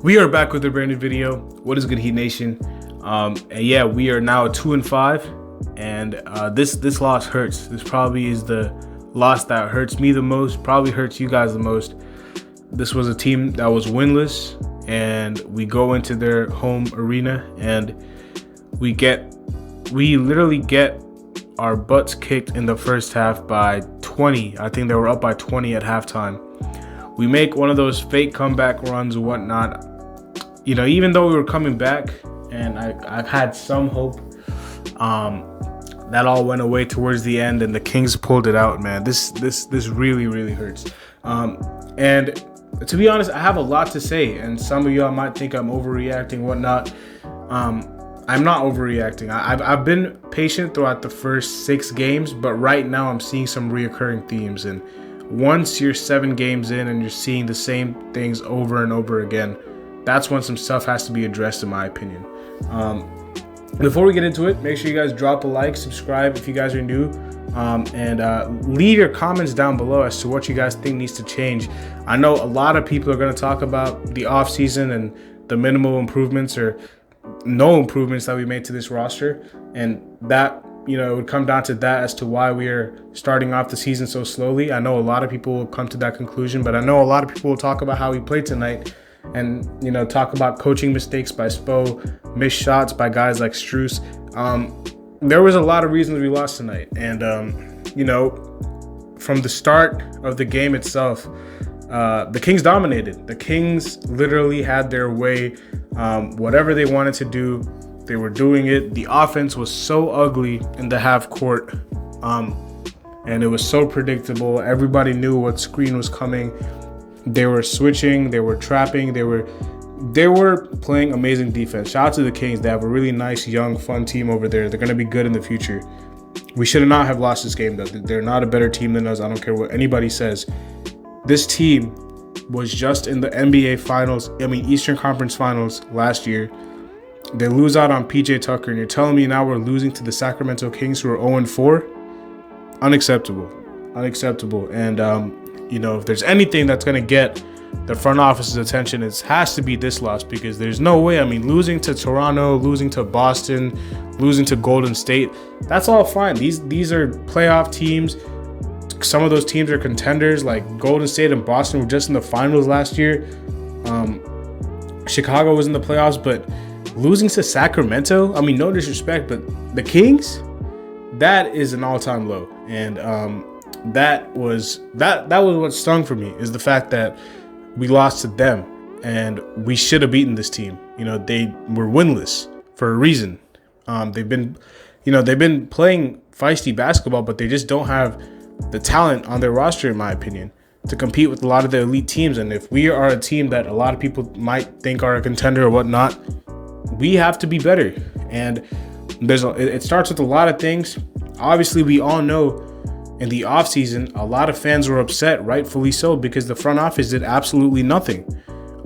We are back with a brand new video. What is good, Heat Nation? And yeah, we are now 2-5, and this loss hurts. This probably is the loss that hurts me the most. Probably hurts you guys the most. This was a team that was winless, and we go into their home arena, and we literally get our butts kicked in the first half by 20. I think they were up by 20 at halftime. We make one of those fake comeback runs and whatnot. You know, even though we were coming back, and I've had some hope, that all went away towards the end, and the Kings pulled it out. Man, this really hurts. And to be honest, I have a lot to say, and some of y'all might think I'm overreacting, whatnot. I'm not overreacting. I've been patient throughout the first 6 games, but right now I'm seeing some reoccurring themes. And once you're 7 games in and you're seeing the same things over and over again, that's when some stuff has to be addressed, in my opinion. Before we get into it, make sure you guys drop a like, subscribe if you guys are new, and leave your comments down below as to what you guys think needs to change. I know a lot of people are going to talk about the offseason and the minimal improvements or no improvements that we made to this roster, and that, you know, it would come down to that as to why we are starting off the season so slowly. I know a lot of people will come to that conclusion, but I know a lot of people will talk about how we played tonight and, you know, talk about coaching mistakes by Spo, missed shots by guys like Strus. There was a lot of reasons we lost tonight, and you know, from the start of the game itself, the Kings dominated. The Kings literally had their way. Whatever they wanted to do, they were doing it. The offense was so ugly in the half court, and it was so predictable. Everybody knew what screen was coming. They were switching, they were trapping, they were playing amazing defense. Shout out to the Kings. They have a really nice, young, fun team over there. They're going to be good in the future. We should not have lost this game, though. They're not a better team than us. I don't care what anybody says. This team was just in the NBA Finals, Eastern Conference Finals last year. They lose out on PJ Tucker, and you're telling me now we're losing to the Sacramento Kings, who are 0-4? Unacceptable. And, you know, if there's anything that's going to get the front office's attention, it has to be this loss, because there's no way. Losing to Toronto, losing to Boston, losing to Golden State, that's all fine. These are playoff teams. Some of those teams are contenders, like Golden State and Boston were just in the finals last year. Chicago was in the playoffs, but losing to Sacramento, no disrespect, but the Kings, that is an all-time low. And that was what stung for me, is the fact that we lost to them, and we should have beaten this team. You know, they were winless for a reason. They've been playing feisty basketball, but they just don't have the talent on their roster, in my opinion, to compete with a lot of the elite teams. And if we are a team that a lot of people might think are a contender or whatnot, we have to be better. And it starts with a lot of things. Obviously, we all know in the offseason, a lot of fans were upset, rightfully so, because the front office did absolutely nothing.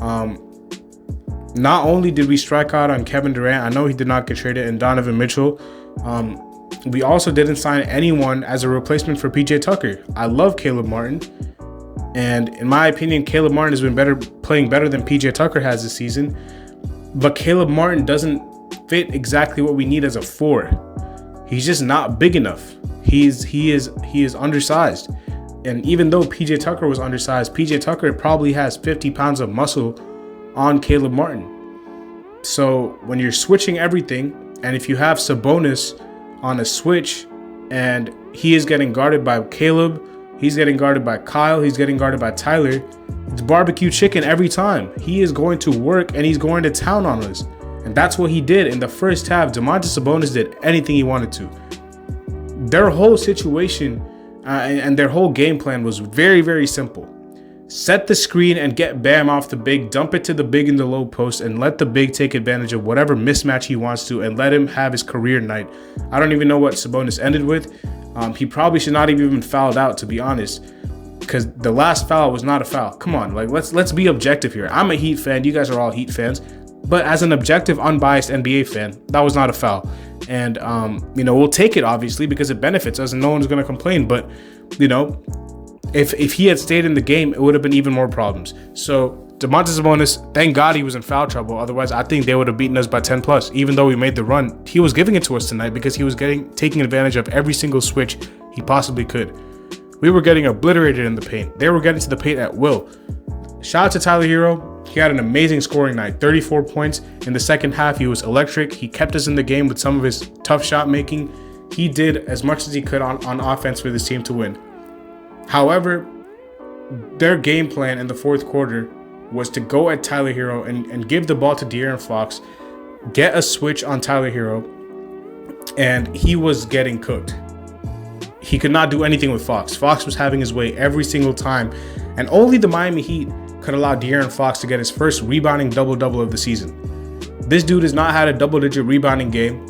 Not only did we strike out on Kevin Durant, I know he did not get traded, and Donovan Mitchell, we also didn't sign anyone as a replacement for PJ Tucker. I love Caleb Martin, and in my opinion, Caleb Martin has been playing better than PJ Tucker has this season, but Caleb Martin doesn't fit exactly what we need as a 4. He's just not big enough. He is undersized. And even though PJ Tucker was undersized, PJ Tucker probably has 50 pounds of muscle on Caleb Martin. So when you're switching everything, and if you have Sabonis on a switch and he is getting guarded by Caleb, he's getting guarded by Kyle, he's getting guarded by Tyler, it's barbecue chicken every time. He is going to work, and he's going to town on us. And that's what he did in the first half. Domantas Sabonis did anything he wanted to. Their whole situation and their whole game plan was very, very simple. Set the screen and get Bam off the big, dump it to the big in the low post, and let the big take advantage of whatever mismatch he wants to, and let him have his career night. I don't even know what Sabonis ended with. He probably should not have even fouled out, to be honest, because the last foul was not a foul. Come on, like let's be objective here. I'm a Heat fan. You guys are all Heat fans. But as an objective, unbiased NBA fan, that was not a foul. And, you know, we'll take it, obviously, because it benefits us and no one's going to complain. But, you know, if he had stayed in the game, it would have been even more problems. So Domantas Sabonis, thank God he was in foul trouble. Otherwise, I think they would have beaten us by 10 plus. Even though we made the run, he was giving it to us tonight because he was taking advantage of every single switch he possibly could. We were getting obliterated in the paint. They were getting to the paint at will. Shout out to Tyler Hero. He had an amazing scoring night. 34 points in the second half. He was electric. He kept us in the game with some of his tough shot making. He did as much as he could on offense for this team to win. However, their game plan in the fourth quarter was to go at Tyler Hero and give the ball to De'Aaron Fox, get a switch on Tyler Hero, and he was getting cooked. He could not do anything with Fox. Fox was having his way every single time, and only the Miami Heat could allow De'Aaron Fox to get his first rebounding double-double of the season. This dude has not had a double-digit rebounding game,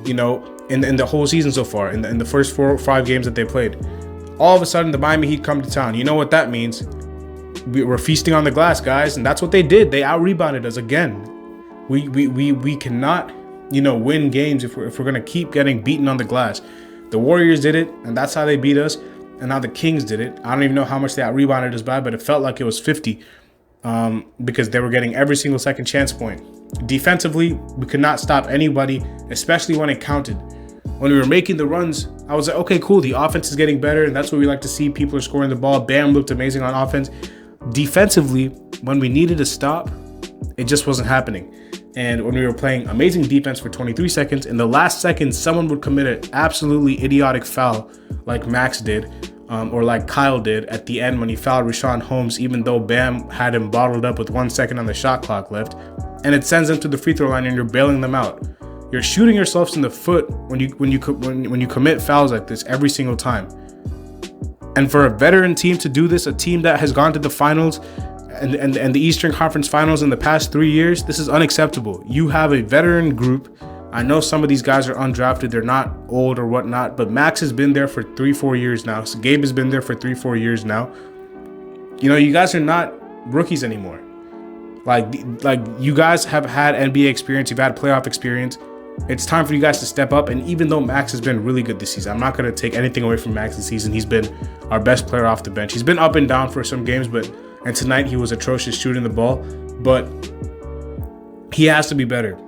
in the whole season so far, in the first 4 or 5 games that they played. All of a sudden, the Miami Heat come to town. You know what that means? We're feasting on the glass, guys, and that's what they did. They out-rebounded us again. We cannot, win games if we're going to keep getting beaten on the glass. The Warriors did it, and that's how they beat us. And now the Kings did it. I don't even know how much they out-rebounded us by, but it felt like it was 50 because they were getting every single second chance point. Defensively, we could not stop anybody, especially when it counted. When we were making the runs, I was like, okay, cool. The offense is getting better, and that's what we like to see. People are scoring the ball. Bam looked amazing on offense. Defensively, when we needed to stop, it just wasn't happening. And when we were playing amazing defense for 23 seconds, in the last second, someone would commit an absolutely idiotic foul like Max did, or like Kyle did at the end when he fouled Richaun Holmes, even though Bam had him bottled up with 1 second on the shot clock left. And it sends them to the free throw line and you're bailing them out. You're shooting yourselves in the foot when you commit fouls like this every single time. And for a veteran team to do this, a team that has gone to the finals and the Eastern Conference Finals in the past 3 years, this is unacceptable. You have a veteran group. I know some of these guys are undrafted. They're not old or whatnot, but Max has been there for 3-4 years now. So Gabe has been there for 3-4 years now. You guys are not rookies anymore. Like you guys have had NBA experience. You've had playoff experience. It's time for you guys to step up. And even though Max has been really good this season, I'm not going to take anything away from Max this season. He's been our best player off the bench. He's been up and down for some games, and tonight he was atrocious shooting the ball. But he has to be better.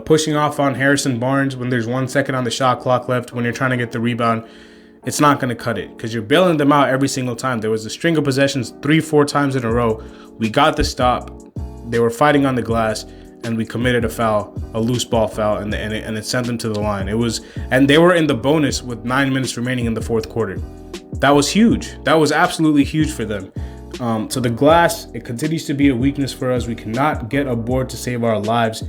Pushing off on Harrison Barnes when there's 1 second on the shot clock left, when you're trying to get the rebound, it's not going to cut it because you're bailing them out every single time. There was a string of possessions 3-4 times in a row. We got the stop. They were fighting on the glass. And we committed a foul, a loose ball foul, and it sent them to the line. And they were in the bonus with 9 minutes remaining in the fourth quarter. That was huge. That was absolutely huge for them. So the glass, it continues to be a weakness for us. We cannot get a board to save our lives.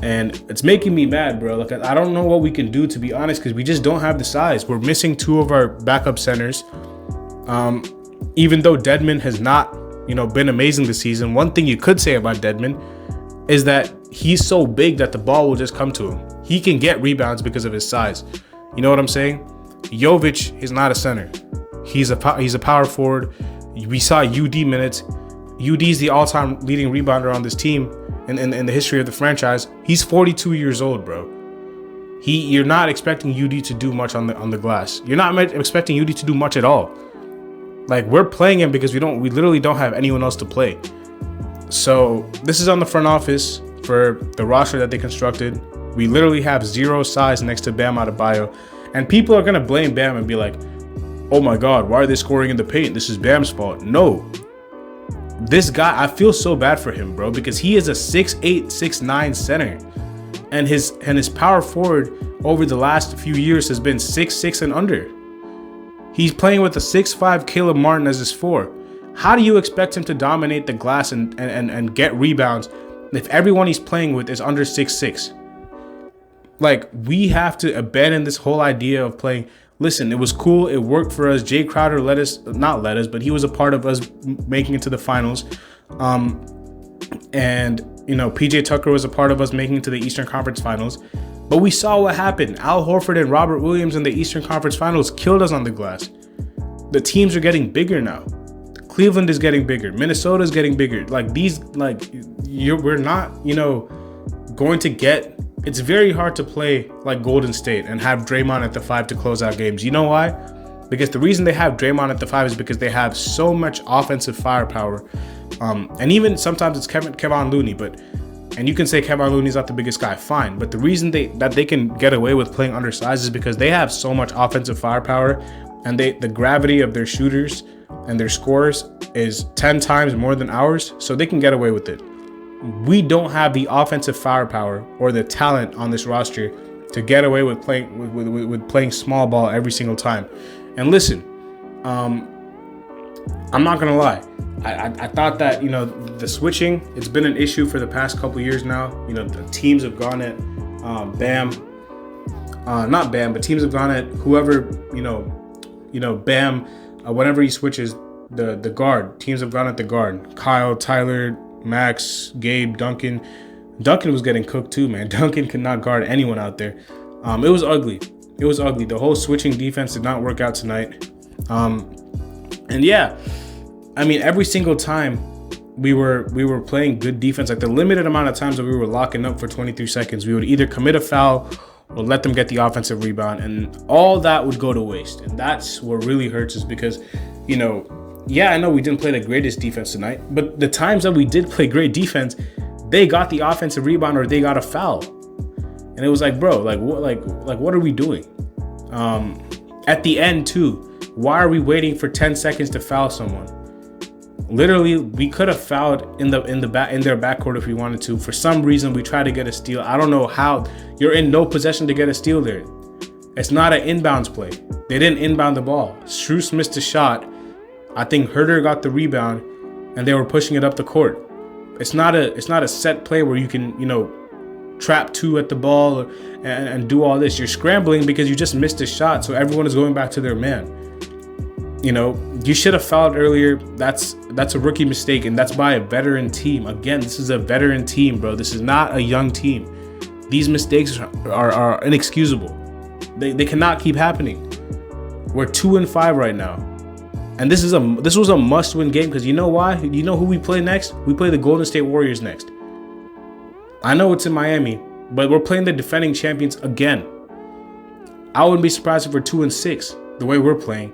And it's making me mad, bro. Like, I don't know what we can do, to be honest, because we just don't have the size. We're missing 2 of our backup centers. Even though Dedmon has not, been amazing this season, one thing you could say about Dedmon is that he's so big that the ball will just come to him. He can get rebounds because of his size. You know what I'm saying? Jovic is not a center. He's a power forward. We saw UD minutes. UD is the all-time leading rebounder on this team in the history of the franchise. He's 42 years old, bro. You're not expecting UD to do much on the glass. You're not expecting UD to do much at all. Like, we're playing him because we literally don't have anyone else to play. So this is on the front office for the roster that they constructed. We literally have 0 size next to Bam Adebayo. And people are going to blame Bam and be like, oh my God, why are they scoring in the paint? This is Bam's fault. No. This guy, I feel so bad for him, bro, because he is a 6'8", 6'9" center. And his power forward over the last few years has been 6'6" and under. He's playing with a 6'5" Caleb Martin as his 4. How do you expect him to dominate the glass and get rebounds if everyone he's playing with is under 6'6"? Like, we have to abandon this whole idea of playing. Listen, it was cool. It worked for us. Jay Crowder but he was a part of us making it to the finals. And PJ Tucker was a part of us making it to the Eastern Conference Finals. But we saw what happened. Al Horford and Robert Williams in the Eastern Conference Finals killed us on the glass. The teams are getting bigger now. Cleveland is getting bigger. Minnesota is getting bigger. We're not, going to get. It's very hard to play like Golden State and have Draymond at the 5 to close out games. You know why? Because the reason they have Draymond at the 5 is because they have so much offensive firepower. And even sometimes it's Kevon Looney, and you can say Kevon Looney's not the biggest guy, fine. But the reason that they can get away with playing undersized is because they have so much offensive firepower, and the gravity of their shooters and their scores is 10 times more than ours, so they can get away with it. We don't have the offensive firepower or the talent on this roster to get away with playing small ball every single time. And listen, I'm not gonna lie. I thought that, the switching, it's been an issue for the past couple years now. The teams have gone at Bam, not Bam, but teams have gone at whoever, Bam, whenever he switches the guard, teams have gone at the guard. Kyle, Tyler, Max, Gabe, Duncan. Duncan was getting cooked too, man. Duncan could not guard anyone out there. It was ugly. The whole switching defense did not work out tonight. And yeah, every single time we were playing good defense, like the limited amount of times that we were locking up for 23 seconds, we would either commit a foul or let them get the offensive rebound, and all that would go to waste. And that's what really hurts, is because, I know we didn't play the greatest defense tonight, but the times that we did play great defense, they got the offensive rebound or they got a foul. And it was like, bro, what are we doing? At the end too, why are we waiting for 10 seconds to foul someone? Literally, we could have fouled in their backcourt if we wanted to. For some reason, we tried to get a steal. I don't know how. You're in no possession to get a steal there. It's not an inbounds play. They didn't inbound the ball. Strus missed a shot. I think Herter got the rebound, and they were pushing it up the court. It's not a set play where you can, trap two at the ball and do all this. You're scrambling because you just missed a shot, so everyone is going back to their man. You should have fouled earlier. That's a rookie mistake, and that's by a veteran team. Again, this is a veteran team, bro. This is not a young team. These mistakes are inexcusable. They cannot keep happening. We're 2-5 right now, and this was a must-win game, because you know why? You know who we play next? We play the Golden State Warriors next. I know it's in Miami, but we're playing the defending champions again. I wouldn't be surprised if we're 2-6 the way we're playing.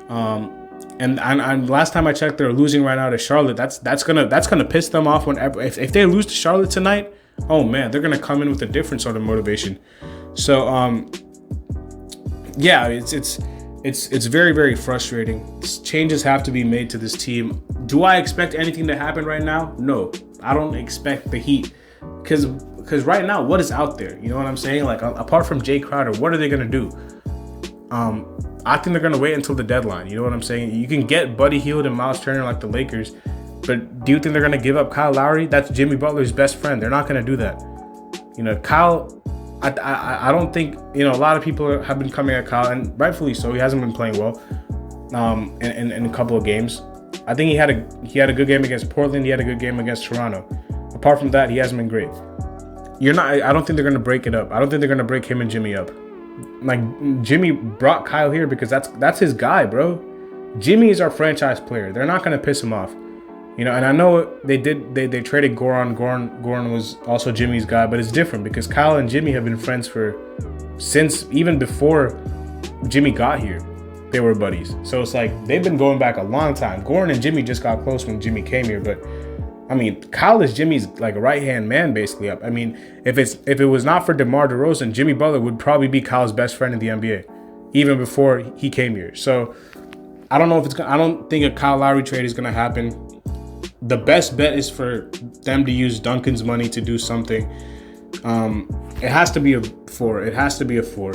And last time I checked, they're losing right now to Charlotte. That's gonna piss them off whenever. If they lose to Charlotte tonight, oh man, they're gonna come in with a different sort of motivation. So yeah, it's very, very frustrating. Changes have to be made to this team. Do I expect anything to happen right now? No, I don't expect the Heat, because right now, what is out there? You know what I'm saying? Like, apart from Jay Crowder, what are they gonna do? I think they're gonna wait until the deadline. You know what I'm saying? You can get Buddy Hield and Miles Turner like the Lakers, but do you think they're gonna give up Kyle Lowry? That's Jimmy Butler's best friend. They're not gonna do that. Kyle, I don't think, a lot of people have been coming at Kyle, and rightfully so. He hasn't been playing well in a couple of games. I think he had a good game against Portland. He had a good game against Toronto. Apart from that, he hasn't been great. I don't think they're gonna break it up. I don't think they're gonna break him and Jimmy up. Like, Jimmy brought Kyle here because that's his guy, bro. Jimmy is our franchise player. They're not gonna piss him off, and I know they traded Goran. Goran was also Jimmy's guy, but it's different because Kyle and Jimmy have been friends since even before Jimmy got here. They were buddies, so it's like they've been going back a long time. Goran and Jimmy just got close when Jimmy came here, but Kyle is Jimmy's like right-hand man, basically. If it was not for DeMar DeRozan, Jimmy Butler would probably be Kyle's best friend in the NBA, even before he came here. So I don't know if I don't think a Kyle Lowry trade is gonna happen. The best bet is for them to use Duncan's money to do something. It has to be a 4. It has to be a 4.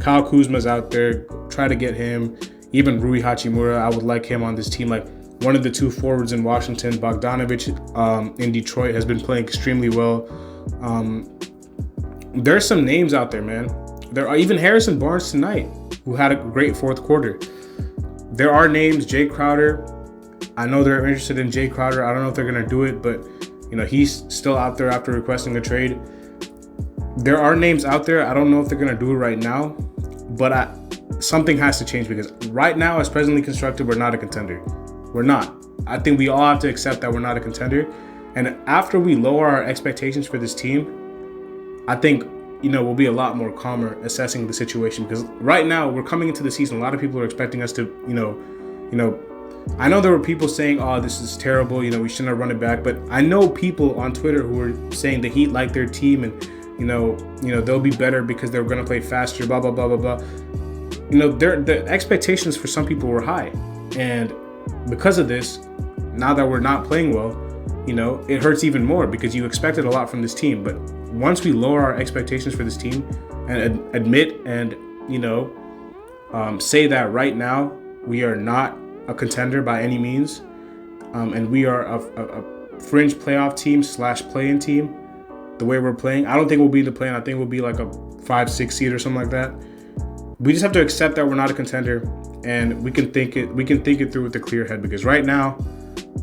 Kyle Kuzma's out there. Try to get him. Even Rui Hachimura, I would like him on this team. Like, one of the two forwards in Washington, Bogdanovich, in Detroit, has been playing extremely well. There's some names out there, man. There are even Harrison Barnes tonight, who had a great fourth quarter. There are names. Jay Crowder. I know they're interested in Jay Crowder. I don't know if they're going to do it, but he's still out there after requesting a trade. There are names out there. I don't know if they're going to do it right now, but something has to change, because right now, as presently constructed, we're not a contender. We're not. I think we all have to accept that we're not a contender. And after we lower our expectations for this team, I think, we'll be a lot more calmer assessing the situation, because right now we're coming into the season. A lot of people are expecting us to, I know there were people saying, "Oh, this is terrible. We shouldn't have run it back." But I know people on Twitter who are saying the Heat like their team, and they'll be better because they're going to play faster. Blah blah blah blah blah. The expectations for some people were high, and because of this, now that we're not playing well, it hurts even more because you expected a lot from this team. But once we lower our expectations for this team and admit and say that right now we are not a contender by any means, and we are a fringe playoff team / play-in team, the way we're playing, I don't think we'll be the play-in. I think we'll be like a 5-6 seed or something like that. We just have to accept that we're not a contender, and we can think it through with a clear head, because right now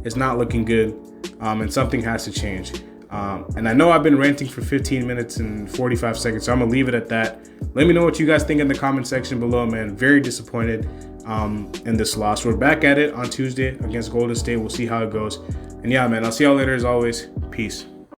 it's not looking good, and something has to change. And I know I've been ranting for 15 minutes and 45 seconds, so I'm gonna leave it at that. Let me know what you guys think in the comment section below, man. Very disappointed in this loss. We're back at it on Tuesday against Golden State. We'll see how it goes. And yeah, man, I'll see y'all later as always. Peace.